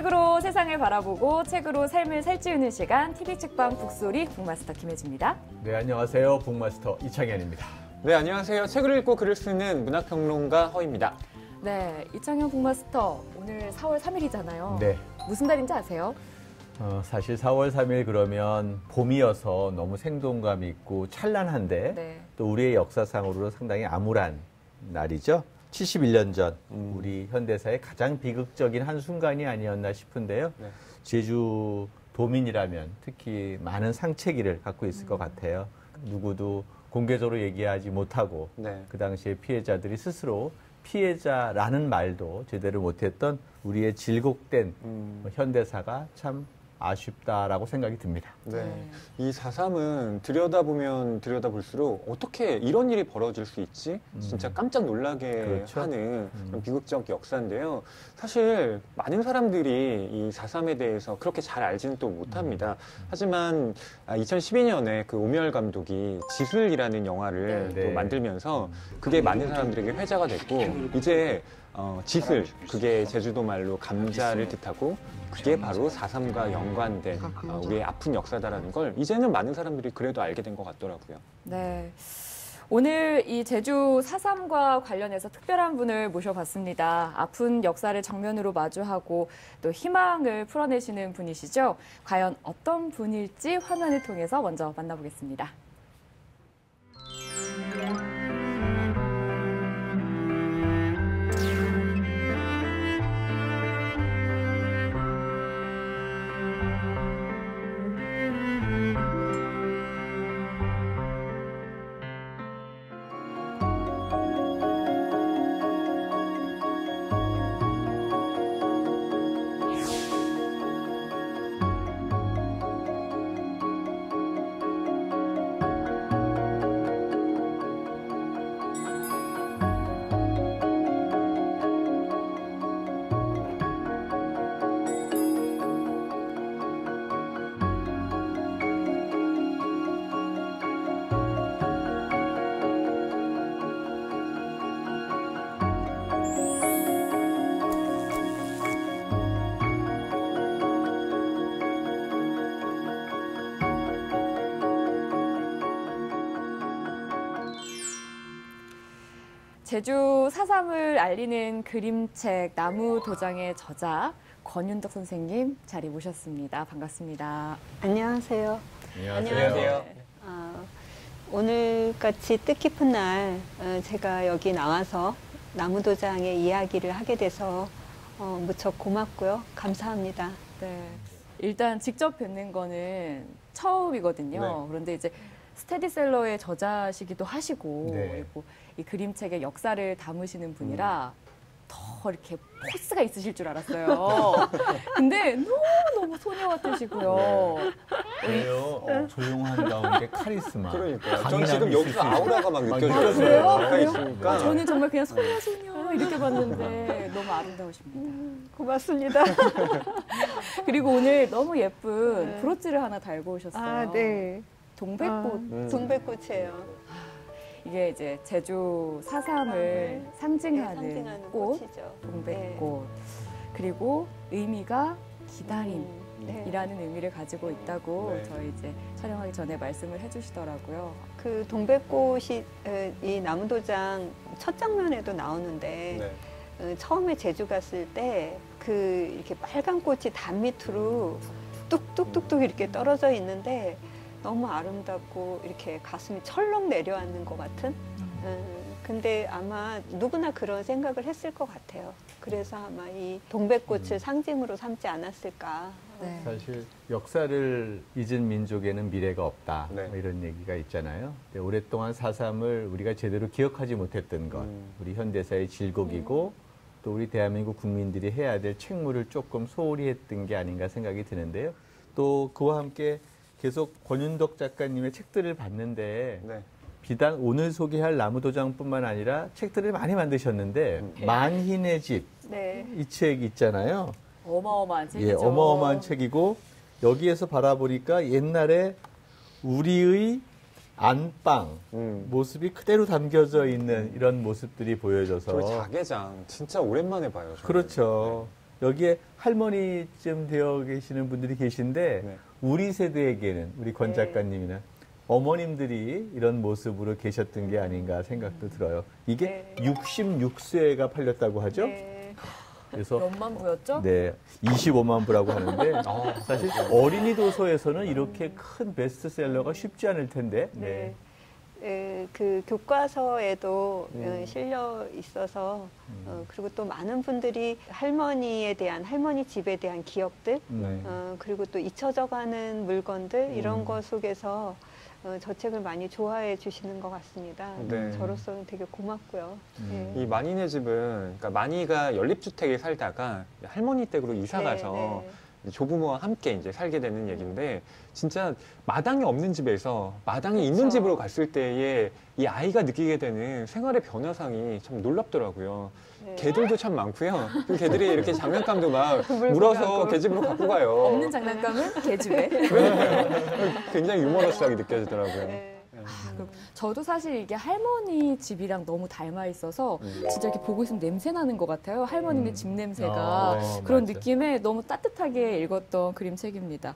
책으로 세상을 바라보고 책으로 삶을 살찌우는 시간 TV 책방 북소리 북마스터 김혜지입니다. 네, 안녕하세요. 북마스터 이창현입니다. 네, 안녕하세요. 책을 읽고 글을 쓰는 문학평론가 허입니다. 네, 이창현 북마스터 오늘 4월 3일이잖아요. 네. 무슨 달인지 아세요? 사실 4월 3일 그러면 봄이어서 너무 생동감 있고 찬란한데 네. 또 우리의 역사상으로 상당히 암울한 날이죠. 71년 전 우리 현대사의 가장 비극적인 한순간이 아니었나 싶은데요. 네. 제주 도민이라면 특히 많은 상체기를 갖고 있을 것 같아요. 누구도 공개적으로 얘기하지 못하고 네. 그 당시에 피해자들이 스스로 피해자라는 말도 제대로 못했던 우리의 질곡된 현대사가 참 아쉽다라고 생각이 듭니다. 네. 이 4.3은 들여다보면 들여다볼수록 어떻게 이런 일이 벌어질 수 있지? 진짜 깜짝 놀라게 그렇죠. 하는 그런 비극적 역사인데요. 사실 많은 사람들이 이 4.3에 대해서 그렇게 잘 알지는 또 못합니다. 하지만 2012년에 그 오미열 감독이 지술이라는 영화를 네. 또 만들면서 그게 많은 사람들에게 회자가 됐고 이제 지슬, 그게 제주도 말로 감자를 뜻하고 그게 바로 4.3과 연관된 우리의 아픈 역사다라는 걸 이제는 많은 사람들이 그래도 알게 된 것 같더라고요. 네. 오늘 이 제주 4.3과 관련해서 특별한 분을 모셔봤습니다. 아픈 역사를 정면으로 마주하고 또 희망을 풀어내시는 분이시죠. 과연 어떤 분일지 화면을 통해서 먼저 만나보겠습니다. 제주 4.3을 알리는 그림책 나무도장의 저자 권윤덕 선생님 자리 모셨습니다. 반갑습니다. 안녕하세요. 안녕하세요. 오늘같이 뜻깊은 날 제가 여기 나와서 나무도장의 이야기를 하게 돼서 무척 고맙고요. 감사합니다. 네. 일단 직접 뵙는 거는 처음이거든요. 네. 그런데 이제 스테디셀러의 저자시기도 하시고 네. 그리고 이 그림책의 역사를 담으시는 분이라 더 이렇게 포스가 있으실 줄 알았어요. 근데 너무 소녀 같으시고요. 그래요. 조용한 가운데 카리스마. 그러니까요. 전 강인함이 지금 있을 여기서 수 있어요. 아우라가 막 그래요? 느껴져요. 가까이 그래요? 있으니까. 저는 정말 그냥 소녀 이렇게 봤는데 너무 아름다우십니다. 고맙습니다. 그리고 오늘 너무 예쁜 네. 브로치를 하나 달고 오셨어요. 네. 동백꽃. 동백꽃이에요. 이게 이제 제주 4.3을 상징하는 꽃, 꽃이죠. 동백꽃. 그리고 의미가 기다림이라는 네. 의미를 가지고 있다고 네. 저희 이제 촬영하기 전에 말씀을 해주시더라고요. 그 동백꽃이 이 나무도장 첫 장면에도 나오는데 네. 처음에 제주 갔을 때 그 이렇게 빨간 꽃이 담 밑으로 뚝뚝뚝뚝 이렇게 떨어져 있는데 너무 아름답고 이렇게 가슴이 철렁 내려앉는 것 같은. 근데 아마 누구나 그런 생각을 했을 것 같아요. 그래서 아마 이 동백꽃을 상징으로 삼지 않았을까. 네. 사실 역사를 잊은 민족에는 미래가 없다. 네. 뭐 이런 얘기가 있잖아요. 근데 오랫동안 4.3을 우리가 제대로 기억하지 못했던 것, 우리 현대사의 질곡이고 또 우리 대한민국 국민들이 해야 될 책무를 조금 소홀히 했던 게 아닌가 생각이 드는데요. 또 그와 함께 계속 권윤덕 작가님의 책들을 봤는데 네. 비단 오늘 소개할 나무도장뿐만 아니라 책들을 많이 만드셨는데 만희의 집, 네. 이 책 있잖아요. 어마어마한 책이죠. 예, 어마어마한 책이고 여기에서 바라보니까 옛날에 우리의 안방 모습이 그대로 담겨져 있는 이런 모습들이 보여져서 저 자개장 진짜 오랜만에 봐요. 저는. 그렇죠. 여기에 할머니쯤 되어 계시는 분들이 계신데 네. 우리 세대에게는 우리 권 네. 작가님이나 어머님들이 이런 모습으로 계셨던 게 아닌가 생각도 들어요. 이게 네. 66쇄가 팔렸다고 하죠. 네. 그래서 몇만 부였죠? 네, 25만 부라고 하는데 사실 어린이 도서에서는 이렇게 큰 베스트셀러가 쉽지 않을 텐데. 네. 그 교과서에도 실려 있어서 그리고 또 많은 분들이 할머니 집에 대한 기억들 네. 그리고 또 잊혀져가는 물건들 이런 것 속에서 저 책을 많이 좋아해 주시는 것 같습니다. 네. 저로서는 되게 고맙고요. 네. 이 마니네 집은 그러니까 마니가 연립주택에 살다가 할머니 댁으로 이사 가서 조부모와 함께 이제 살게 되는 얘기인데 진짜 마당이 없는 집에서 마당이 있는 그렇죠. 집으로 갔을 때에 이 아이가 느끼게 되는 생활의 변화상이 참 놀랍더라고요. 네. 개들도 참 많고요. 그 개들이 이렇게 장난감도 막 물고 물어서 가고. 개 집으로 갖고 가요. 없는 장난감은 개집에. 굉장히 유머러스하게 느껴지더라고요. 네. 저도 사실 이게 할머니 집이랑 너무 닮아 있어서 진짜 이렇게 보고 있으면 냄새 나는 것 같아요. 할머니네 집 냄새가. 그런 맞아. 느낌에 너무 따뜻하게 읽었던 그림책입니다.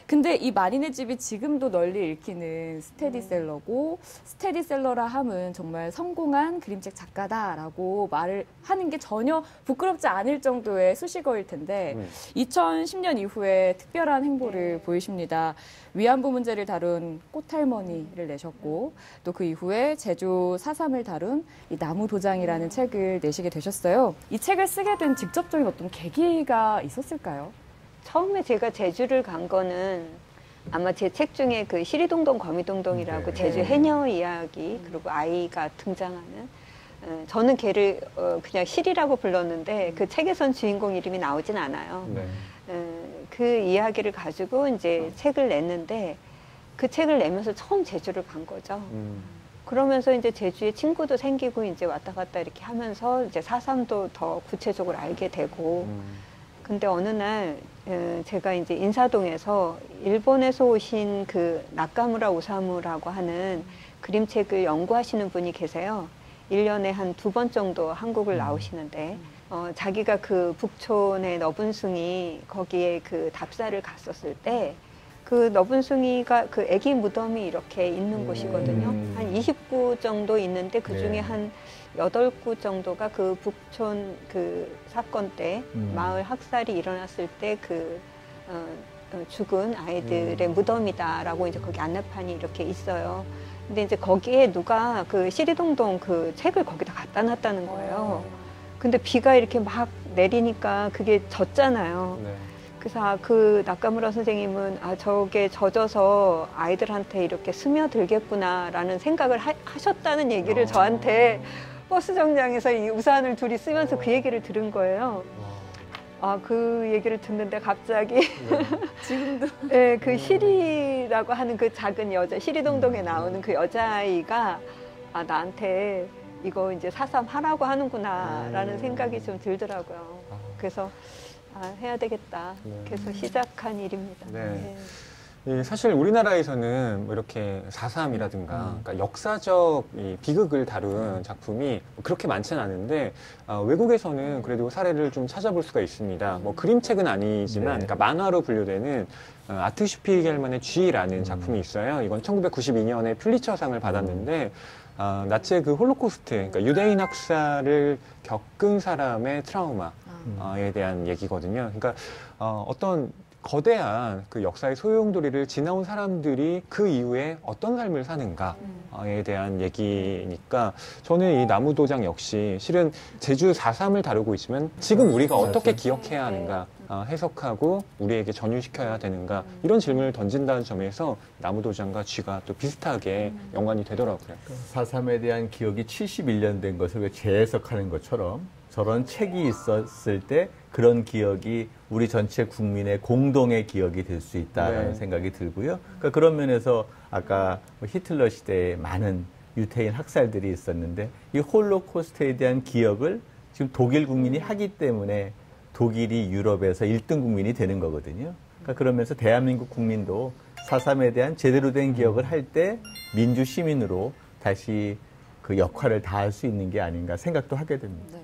근데 이 마니네 집이 지금도 널리 읽히는 스테디셀러고 스테디셀러라 함은 정말 성공한 그림책 작가다라고 말을 하는 게 전혀 부끄럽지 않을 정도의 수식어일 텐데 2010년 이후에 특별한 행보를 보이십니다. 위안부 문제를 다룬 꽃할머니를 내셨고 또 그 이후에 제주 4.3을 다룬 이 나무도장이라는 책을 내시게 되셨어요. 이 책을 쓰게 된 직접적인 어떤 계기가 있었을까요? 처음에 제가 제주를 간 거는 아마 제 책 중에 그 시리동동 거미동동이라고 네. 제주 해녀 이야기 그리고 아이가 등장하는 저는 걔를 그냥 시리라고 불렀는데 그 책에선 주인공 이름이 나오진 않아요. 네. 그 이야기를 가지고 이제 책을 냈는데 그 책을 내면서 처음 제주를 간 거죠. 그러면서 이제 제주에 친구도 생기고 이제 왔다 갔다 이렇게 하면서 이제 4.3도 더 구체적으로 알게 되고 근데 어느 날 제가 이제 인사동에서 일본에서 오신 그 나카무라 오사무라고 하는 그림책을 연구하시는 분이 계세요. 1년에 한 2번 정도 한국을 나오시는데 자기가 그 북촌의 너분숭이 거기에 그 답사를 갔었을 때 그 너분숭이가 그 애기 무덤이 이렇게 있는 곳이거든요. 한 20구 정도 있는데 그 중에 네. 한 8구 정도가 그 북촌 그 사건 때 마을 학살이 일어났을 때 그 죽은 아이들의 무덤이다라고 이제 거기 안내판이 이렇게 있어요. 근데 이제 거기에 누가 그 시리동동 그 책을 거기다 갖다 놨다는 거예요. 근데 비가 이렇게 막 내리니까 그게 젖잖아요. 네. 그래서 그 나카무라 선생님은 저게 젖어서 아이들한테 이렇게 스며들겠구나라는 생각을 하셨다는 얘기를 저한테 버스 정류장에서 이 우산을 둘이 쓰면서 그 얘기를 들은 거예요. 그 얘기를 듣는데 갑자기 지금도 네, 그 시리라고 하는 그 작은 여자, 시리동동에 나오는 그 여자아이가 나한테 이거 이제 4.3 하라고 하는구나라는 생각이 좀 들더라고요. 그래서 해야 되겠다. 그래서 시작한 일입니다. 네. 사실 우리나라에서는 뭐 이렇게 4.3이라든가 그러니까 역사적 이 비극을 다룬 작품이 그렇게 많지는 않은데 외국에서는 그래도 사례를 좀 찾아볼 수가 있습니다. 뭐 그림책은 아니지만 네. 그러니까 만화로 분류되는 아트 슈피겔만의 G라는 작품이 있어요. 이건 1992년에 퓰리처상을 받았는데 나치의 그 홀로코스트, 그러니까 유대인 학살을 겪은 사람의 트라우마에 대한 얘기거든요. 그러니까 어떤 거대한 그 역사의 소용돌이를 지나온 사람들이 그 이후에 어떤 삶을 사는가에 대한 얘기니까 저는 이 나무도장 역시 실은 제주 4.3을 다루고 있지만 지금 우리가 어떻게 기억해야 하는가 해석하고 우리에게 전유시켜야 되는가 이런 질문을 던진다는 점에서 나무도장과 쥐가 또 비슷하게 연관이 되더라고요. 4.3에 대한 기억이 71년 된 것을 재해석하는 것처럼 저런 책이 있었을 때 그런 기억이 우리 전체 국민의 공동의 기억이 될 수 있다는 생각이 들고요. 그러니까 그런 면에서 아까 히틀러 시대에 많은 유태인 학살들이 있었는데 이 홀로코스트에 대한 기억을 지금 독일 국민이 하기 때문에 독일이 유럽에서 1등 국민이 되는 거거든요. 그러니까 그러면서 대한민국 국민도 4.3에 대한 제대로 된 기억을 할 때 민주 시민으로 다시 그 역할을 다할 수 있는 게 아닌가 생각도 하게 됩니다. 네.